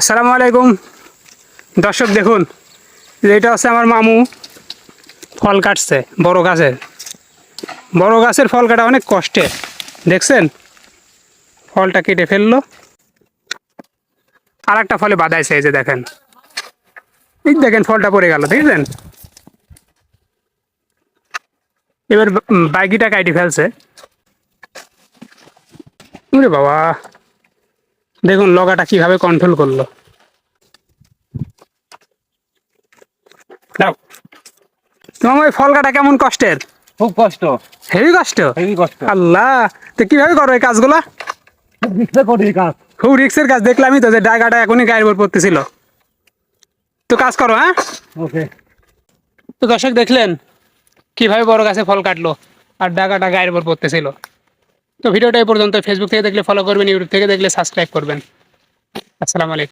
আসসালামু আলাইকুম দর্শক, দেখুন এটা হচ্ছে আমার মামু ফল কাটছে। বড় গাছের ফল কাটা অনেক কষ্টে। দেখছেন, ফলটা কেটে ফেললো, আর একটা ফলে বাদাইছে। এই যে দেখেন, এই দেখেন ফলটা পড়ে গেল, দেখলেন? এবার বাইকিটা কাটি ফেলছে। ওরে বাবা, দেখুন লগাটা কিভাবে কন্ট্রোল করলো। দাও, তোমার ওই ফল কাটা কেমন কষ্টের? খুব কষ্ট, হেভি কষ্ট। হেভি কষ্ট। আল্লাহ, তো কিভাবে করো এই কাজগুলা? রিক্সা করি কাজ। খুব রিক্সের কাজ। দেখলামই তো যে ডাগাটা এখনই গায়ের উপর পড়তেছিল। তো কাজ করো, হ্যাঁ। ওকে। তো দর্শক দেখলেন কিভাবে বড় গাছে ফল কাটলো আর ডাগাটা গায়ের উপর পড়তেছিল। তো ভিডিওটা এই পর্যন্ত। ফেসবুক থেকে দেখলে ফলো করবেন, ইউটিউব থেকে দেখলে সাবস্ক্রাইব করবেন। আসসালামু আলাইকুম।